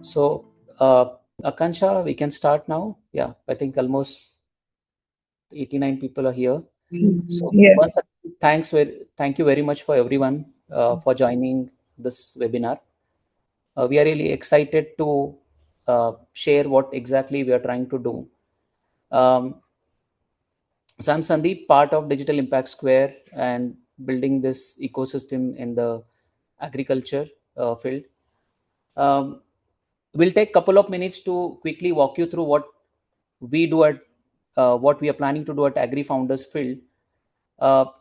So, Akansha, we can start now. Yeah, I think almost 89 people are here. So, Yes. once again, thank you very much for everyone for joining this webinar. We are really excited to share what exactly we are trying to do. So, I'm Sandeep, part of Digital Impact Square and building this ecosystem in the agriculture field. Um, we'll take a couple of minutes to quickly walk you through what we are planning to do at Agri Founders Field.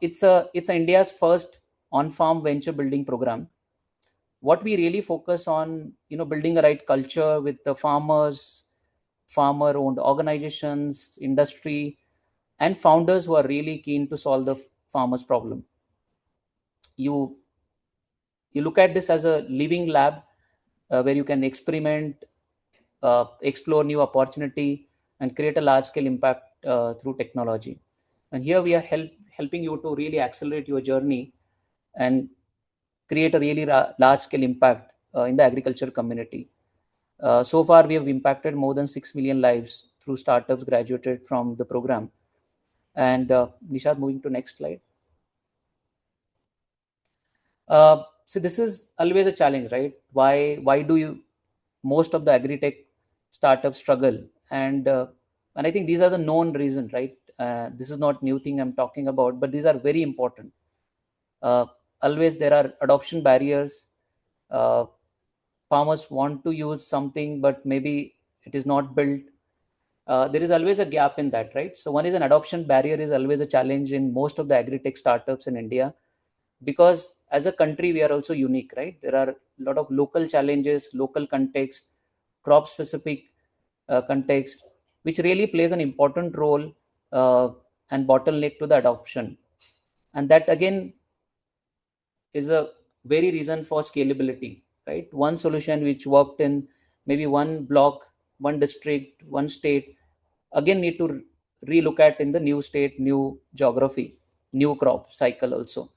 It's India's first on-farm venture building program. What we really focus on, building a right culture with the farmers, farmer-owned organizations, industry, and founders who are really keen to solve the farmers' problem. You you look at this as a living lab where you can experiment, explore new opportunity, and create a large scale impact through technology. And here we are helping you to really accelerate your journey and create a really large scale impact in the agriculture community. So far, we have impacted more than 6 million lives through startups graduated from the program. And Nishad, moving to next slide. So this is always a challenge, right? Why do you most of the agri-tech startups struggle? And I think these are the known reasons, right? This is not new thing I'm talking about, but these are very important. Uh, Always there are adoption barriers. Uh, Farmers want to use something, but maybe it is not built. There is always a gap in that, right? So one is an adoption barrier is always a challenge in most of the agri-tech startups in India, because as a country we are also unique, right? There are a lot of local challenges, local context, crop specific context, which really plays an important role and bottleneck to the adoption. And that again is a very reason for scalability, right? One solution which worked in maybe one block, one district, one state, again need to relook at in the new state, new geography, new crop cycle also.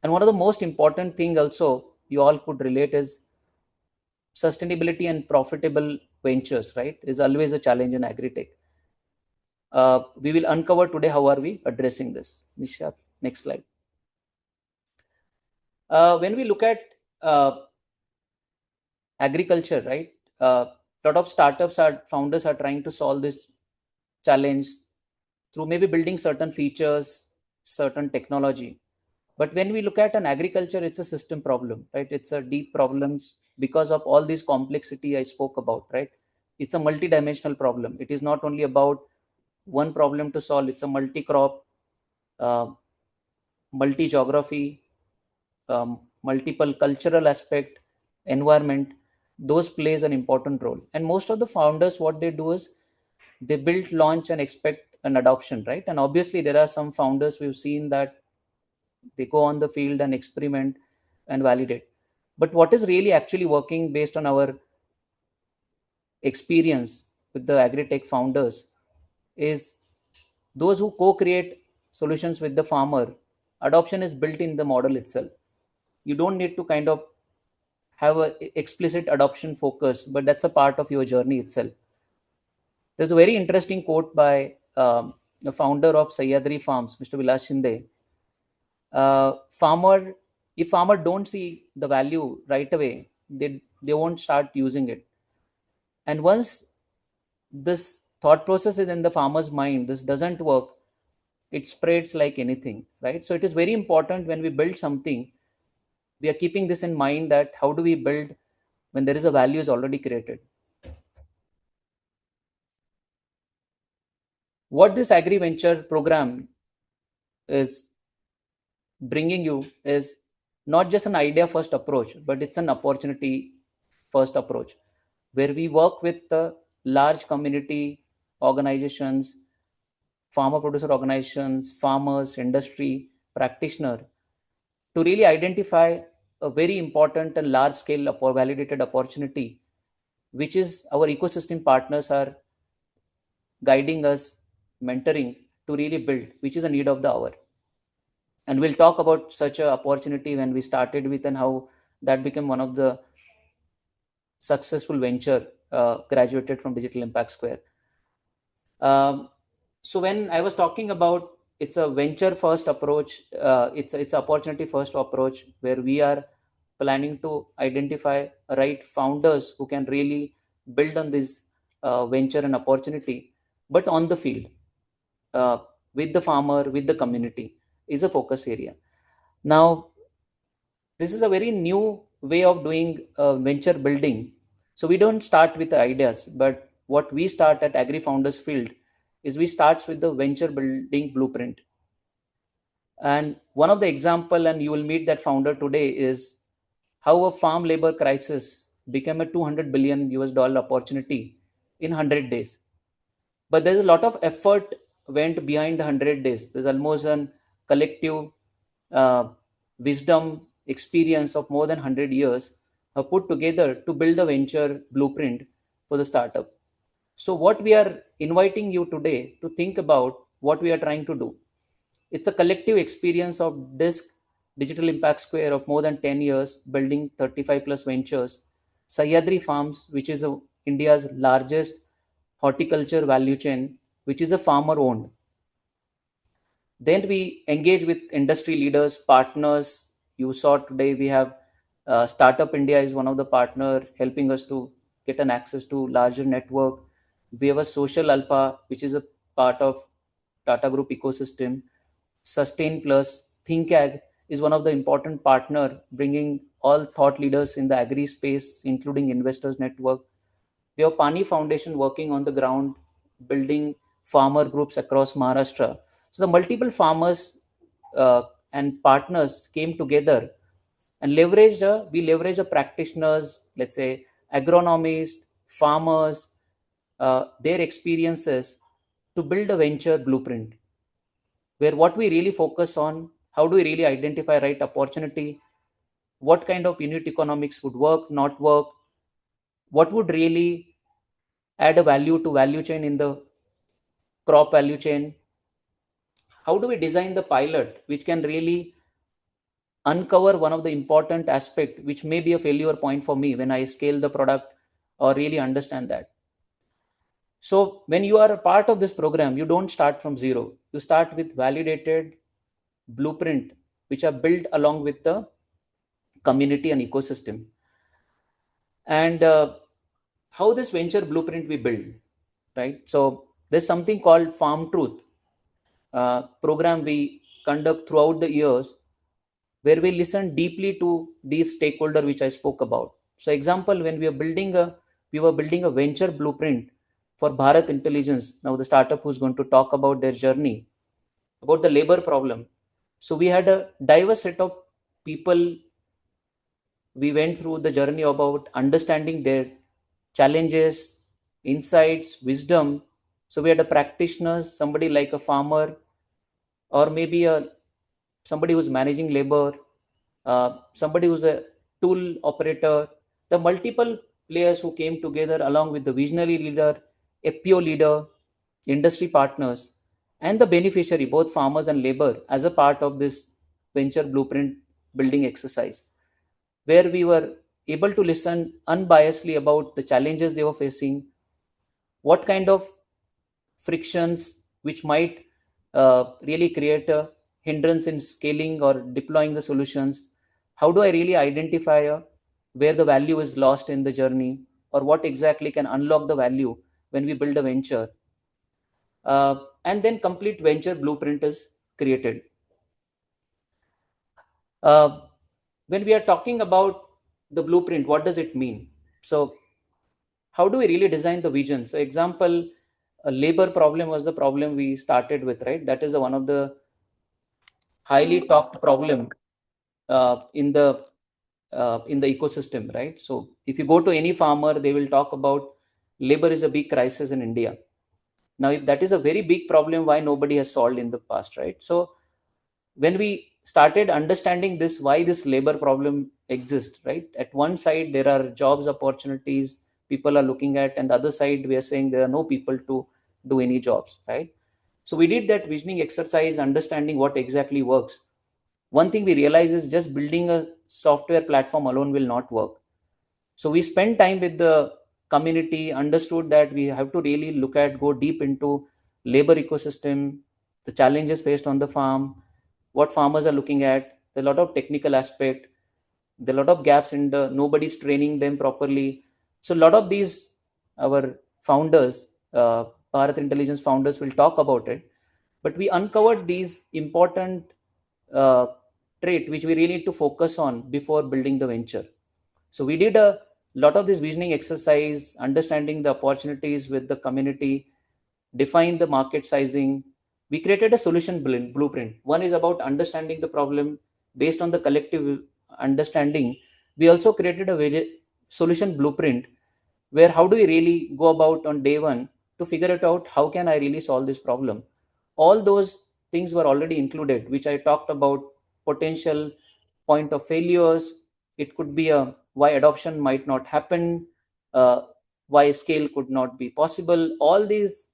And one of the most important thing also you all could relate is sustainability and profitable ventures, right? Is always a challenge in agri-tech. We will uncover today how are we addressing this. Nisha, next slide. When we look at agriculture, right? Lot of startups are founders are trying to solve this challenge through maybe building certain features, certain technology. But when we look at an agriculture, it's a system problem, right? It's a deep problems because of all this complexity I spoke about, right? It's a multi-dimensional problem. It is not only about one problem to solve. It's a multi-crop, uh, multi-geography, multiple cultural aspect, environment. Those plays an important role. And most of the founders, what they do is they build, launch, and expect an adoption, right? And obviously, there are some founders we've seen that they go on the field and experiment and validate. But what is really actually working based on our experience with the agri-tech founders is those who co-create solutions with the farmer. Adoption is built in the model itself. You don't need to kind of have a explicit adoption focus, but that's a part of your journey itself. There's a very interesting quote by the founder of Sahyadri Farms, Mr. Vilas Shinde. Farmer, if farmer don't see the value right away, they won't start using it. And once this thought process is in the farmer's mind, this doesn't work, it spreads like anything, right? So it is very important when we build something, we are keeping this in mind, that how do we build when there is a value is already created. What this agri venture program is bringing you is not just an idea first approach, but it's an opportunity first approach, where we work with the large community organizations, farmer producer organizations, farmers, industry, practitioner, to really identify a very important and large scale validated opportunity, which is our ecosystem partners are guiding us, mentoring to really build, which is a need of the hour. And we'll talk about such an opportunity when we started with and how that became one of the successful venture graduated from Digital Impact Square. So when I was talking about it's a venture first approach, it's opportunity first approach where we are planning to identify right founders who can really build on this venture and opportunity, but on the field, uh, with the farmer, with the community, is a focus area. Now, this is a very new way of doing venture building. So we don't start with the ideas, but what we start at Agri Founders Field is we start with the venture building blueprint. And one of the example, and you will meet that founder today, is how a farm labor crisis became a 200 billion US dollar opportunity in 100 days. But there's a lot of effort went behind the 100 days. There's almost an collective uh, wisdom experience of more than 100 years put together to build a venture blueprint for the startup. So what we are inviting you today to think about what we are trying to do. It's a collective experience of DISC, Digital Impact Square, of more than 10 years building 35 plus ventures. Sahyadri Farms, which is India's largest horticulture value chain, which is a farmer owned. Then we engage with industry leaders, partners. You saw today we have Startup India is one of the partner helping us to get an access to larger network. We have a Social Alpha, which is a part of Tata Group ecosystem. Sustain Plus, ThinkAg is one of the important partner bringing all thought leaders in the agri space, including investors network. We have Pani Foundation working on the ground, building farmer groups across Maharashtra. So the multiple farmers and partners came together and we leveraged the practitioners, let's say agronomists, farmers, their experiences to build a venture blueprint where what we really focus on, how do we really identify right opportunity, what kind of unit economics would work, not work, what would really add a value to value chain in the crop value chain, how do we design the pilot which can really uncover one of the important aspect which may be a failure point for me when I scale the product or really understand that. So when you are a part of this program, you don't start from zero. You start with validated blueprint which are built along with the community and ecosystem. And how this venture blueprint we build, right? So there's something called Farm Truth program we conduct throughout the years where we listen deeply to these stakeholder which I spoke about. So example, when we were building a venture blueprint for Bharat Intelligence, now the startup who's going to talk about their journey, about the labor problem. So we had a diverse set of people. We went through the journey about understanding their challenges, insights, wisdom. So we had a practitioners, somebody like a farmer, or maybe a somebody who's managing labor, somebody who's a tool operator, the multiple players who came together along with the visionary leader, FPO leader, industry partners, and the beneficiary, both farmers and labor, as a part of this venture blueprint building exercise, where we were able to listen unbiasedly about the challenges they were facing, what kind of frictions which might really create a hindrance in scaling or deploying the solutions. How do I really identify where the value is lost in the journey, or what exactly can unlock the value when we build a venture? And then complete venture blueprint is created. Uh, when we are talking about the blueprint, what does it mean? So how do we really design the vision? So example, a labor problem was the problem we started with, right? That is one of the highly talked problem in the ecosystem, right? So if you go to any farmer, they will talk about labor is a big crisis in India. Now, if that is a very big problem, why nobody has solved in the past, right? So when we started understanding this, why this labor problem exists, right? At one side, there are jobs opportunities people are looking at, and the other side, we are saying there are no people to do any jobs, right? So we did that visioning exercise, understanding what exactly works. One thing we realize is just building a software platform alone will not work. So we spent time with the community, understood that we have to really go deep into labor ecosystem, the challenges faced on the farm, what farmers are looking at, a lot of technical aspect, there are a lot of gaps in the nobody's training them properly. So a lot of these our founders, Bharat Intelligence founders will talk about it, but we uncovered these important uh, trait which we really need to focus on before building the venture. So we did a lot of this visioning exercise, understanding the opportunities with the community, define the market sizing. We created a solution blueprint. One is about understanding the problem based on the collective understanding. We also created a solution blueprint where how do we really go about on day one to figure it out, how can I really solve this problem. All those things were already included, which I talked about: potential point of failures, it could be a why adoption might not happen, uh, why scale could not be possible. All these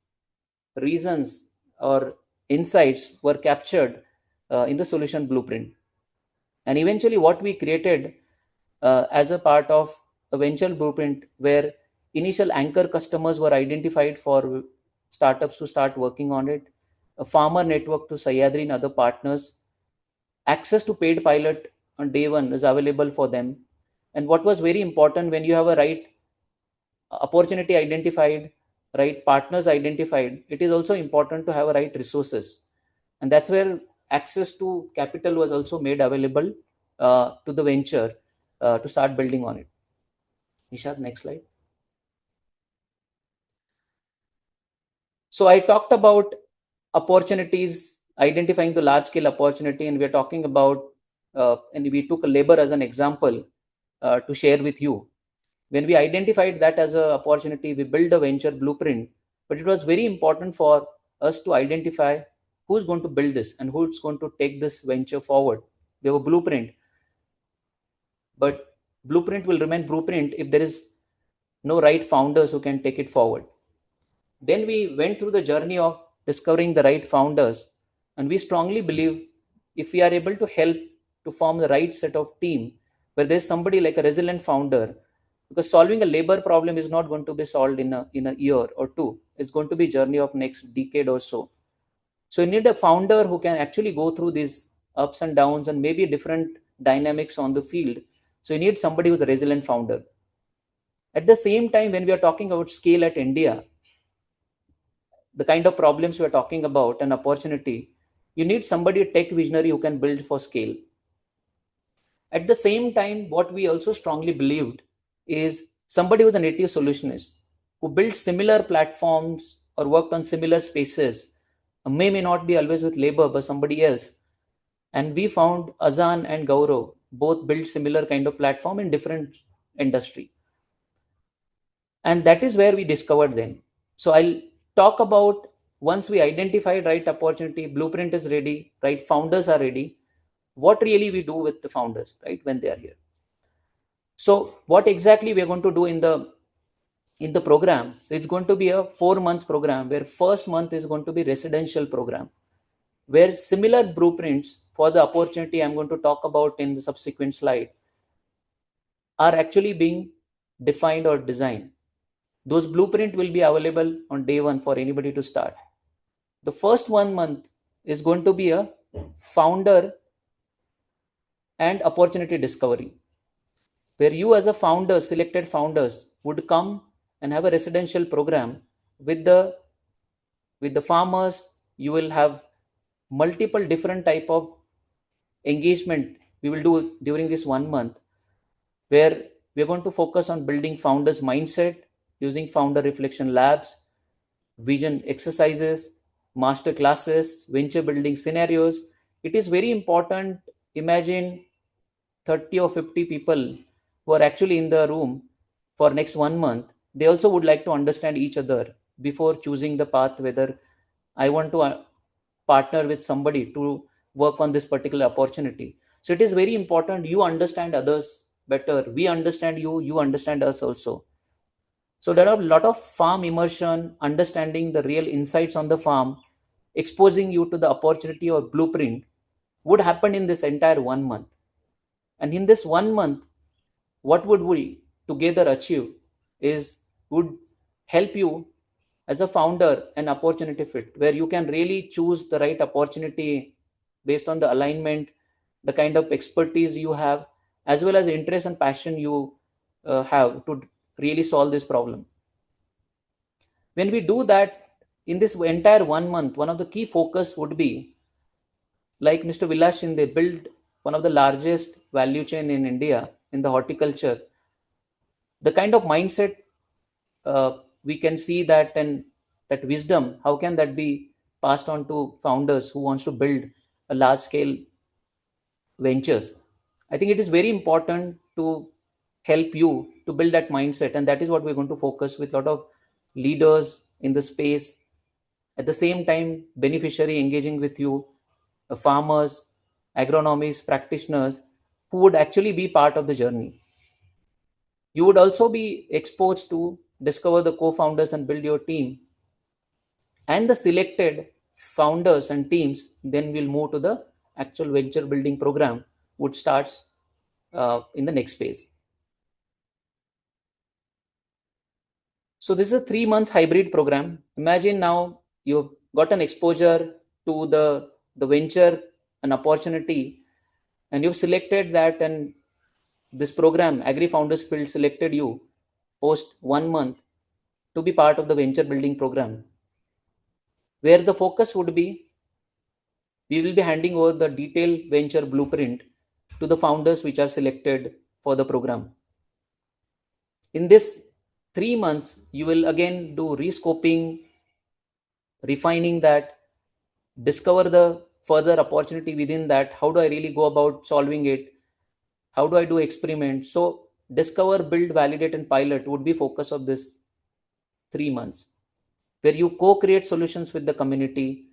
reasons or insights were captured in the solution blueprint. And eventually what we created as a part of a venture blueprint, where initial anchor customers were identified for startups to start working on it, a farmer network to Sahyadri and other partners, access to paid pilot on day one is available for them. And what was very important, when you have a right opportunity identified, right partners identified, it is also important to have a right resources. And that's where access to capital was also made available to the venture to start building on it. Nishad, next slide. So I talked about opportunities, identifying the large scale opportunity, and we're talking about, and we took labor as an example to share with you. When we identified that as an opportunity, we built a venture blueprint, but it was very important for us to identify who's going to build this and who's going to take this venture forward. We have a blueprint, but blueprint will remain blueprint if there is no right founders who can take it forward. Then we went through the journey of discovering the right founders, and we strongly believe if we are able to help to form the right set of team, where there's somebody like a resilient founder, because solving a labor problem is not going to be solved in a year or two. It's going to be journey of next decade or so. So you need a founder who can actually go through these ups and downs and maybe different dynamics on the field. So you need somebody who's a resilient founder. At the same time, when we are talking about scale at India, the kind of problems we're talking about, an opportunity, you need somebody, a tech visionary, who can build for scale. At the same time, what we also strongly believed is somebody who's a native solutionist, who built similar platforms or worked on similar spaces, may not be always with labor but somebody else. And we found Azan and Gaurav both built similar kind of platform in different industry, and that is where we discovered them. So I'll talk about, once we identified right opportunity, blueprint is ready, right founders are ready, what really we do with the founders right when they are here. So what exactly we are going to do in the program? So it's going to be a 4 months program, where first month is going to be residential program, where similar blueprints for the opportunity I'm going to talk about in the subsequent slide are actually being defined or designed. Those blueprint will be available on day one for anybody to start. The first 1 month is going to be a founder and opportunity discovery, where you as a founder, selected founders, would come and have a residential program with the farmers. You will have multiple different type of engagement we will do during this 1 month, where we're going to focus on building founders mindset using founder reflection labs, vision exercises, master classes, venture building scenarios. It is very important. Imagine 30 or 50 people who are actually in the room for next 1 month. They also would like to understand each other before choosing the path, whether I want to partner with somebody to work on this particular opportunity. So it is very important you understand others better. We understand you, you understand us also. So there are a lot of farm immersion, understanding the real insights on the farm, exposing you to the opportunity or blueprint would happen in this entire 1 month. And in this 1 month, what would we together achieve is would help you as a founder an opportunity fit where you can really choose the right opportunity based on the alignment, the kind of expertise you have, as well as interest and passion you have to really solve this problem. When we do that in this entire 1 month, one of the key focus would be, like Mr. Vilas Shinde built one of the largest value chain in India in the horticulture. The kind of mindset we can see that, and that wisdom, how can that be passed on to founders who wants to build a large scale ventures? I think it is very important to help you to build that mindset, and that is what we're going to focus with a lot of leaders in the space. At the same time, beneficiary engaging with you, farmers, agronomists, practitioners who would actually be part of the journey. You would also be exposed to discover the co-founders and build your team, and the selected founders and teams then will move to the actual venture building program, which starts in the next phase. So this is a 3 months hybrid program. Imagine now you've got an exposure to the venture, an opportunity, and you've selected that, and this program, Agri Founders Field, selected you post 1 month to be part of the venture building program, where the focus would be we will be handing over the detailed venture blueprint to the founders which are selected for the program. In this 3 months, you will again do rescoping, refining that, discover the further opportunity within that. How do I really go about solving it? How do I do experiments? So discover, build, validate, and pilot would be focus of this 3 months, where you co-create solutions with the community.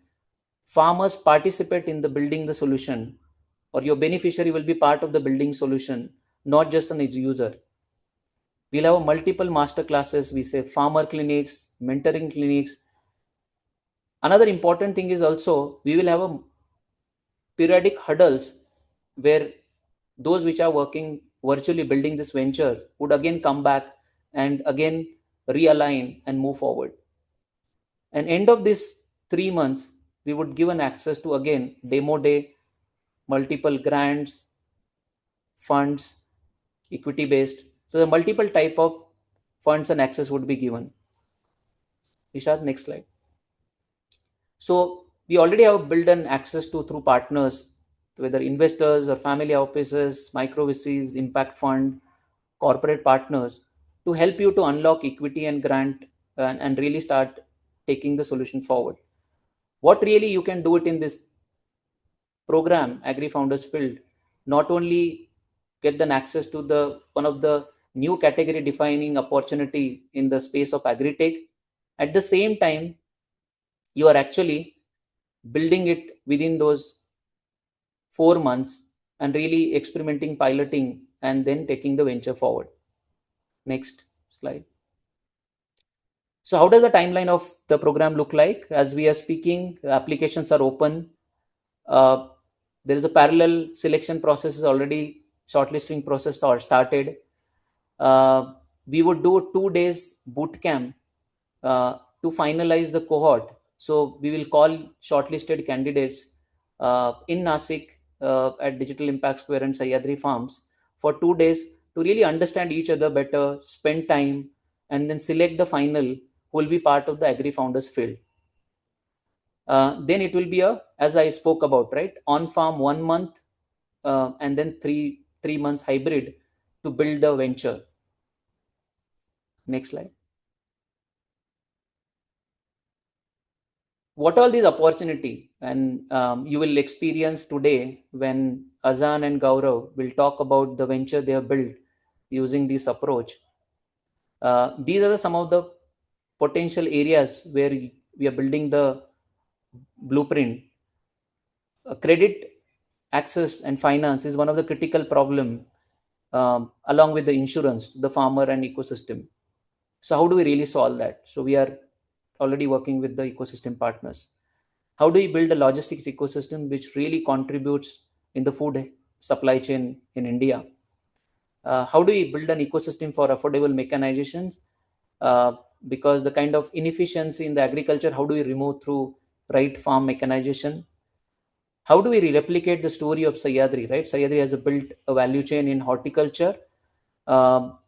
Farmers participate in the building the solution, or your beneficiary will be part of the building solution, not just an user. We'll have multiple master classes, we say farmer clinics, mentoring clinics. Another important thing is also we will have a periodic huddles where those which are working virtually building this venture would again come back and again realign and move forward. And end of this 3 months, we would give an access to again demo day, multiple grants, funds, equity based. So the multiple type of funds and access would be given. Ishad, next slide. So we already have built an access to through partners, whether investors or family offices, micro VCs, impact fund, corporate partners, to help you to unlock equity and grant, and really start taking the solution forward. What really you can do it in this program, Agri Founders Field, not only get an access to the one of the new category defining opportunity in the space of agri-tech, at the same time, you are actually building it within those 4 months and really experimenting, piloting, and then taking the venture forward. Next slide. So how does the timeline of the program look like? As we are speaking, applications are open. Uh, there is a parallel selection process is already shortlisting process started. Uh, we would do 2 days boot camp to finalize the cohort. So we will call shortlisted candidates in Nasik at Digital Impact Square and Sahyadri Farms for 2 days to really understand each other better, spend time, and then select the final who will be part of the Agri Founders Field. Then it will be a, as I spoke about, right, on farm 1 month, and then three months hybrid to build the venture. Next slide. What all these opportunity, and you will experience today when Azan and Gaurav will talk about the venture they have built using this approach. These are some of the potential areas where we are building the blueprint. Credit access and finance is one of the critical problem, along with the insurance, the farmer and ecosystem. So how do we really solve that? So we are already working with the ecosystem partners. How do we build a logistics ecosystem which really contributes in the food supply chain in India? How do we build an ecosystem for affordable mechanizations? Because the kind of inefficiency in the agriculture, how do we remove through right farm mechanization? How do we replicate the story of Sahyadri, right? Sahyadri has built a value chain in horticulture. Um,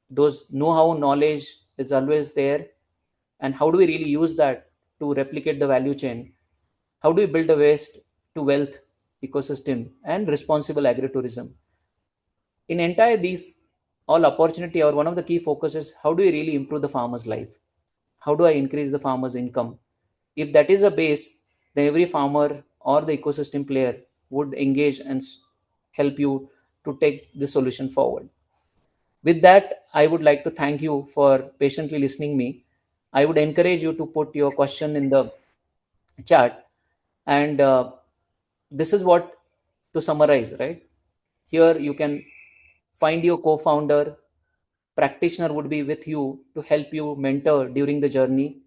those know-how knowledge is always there. And how do we really use that to replicate the value chain? How do we build a waste to wealth ecosystem and responsible agritourism? In entire these all opportunity, or one of the key focuses, how do we really improve the farmer's life? How do I increase the farmer's income? If that is a base, then every farmer or the ecosystem player would engage and help you to take the solution forward. With that, I would like to thank you for patiently listening me. I would encourage you to put your question in the chat. And this is what, to summarize, right? Here you can find your co-founder. Practitioner would be with you to help you mentor during the journey.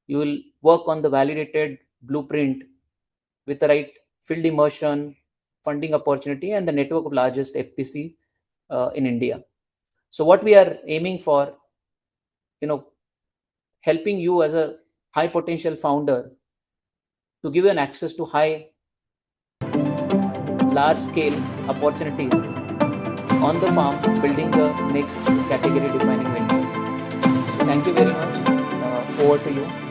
You will work on the validated blueprint with the right field immersion, funding opportunity, and the network of largest FPC in India. So what we are aiming for, you know, helping you as a high potential founder to give you an access to high, large scale opportunities on the farm, building the next category defining venture. So thank you very much. Over to you.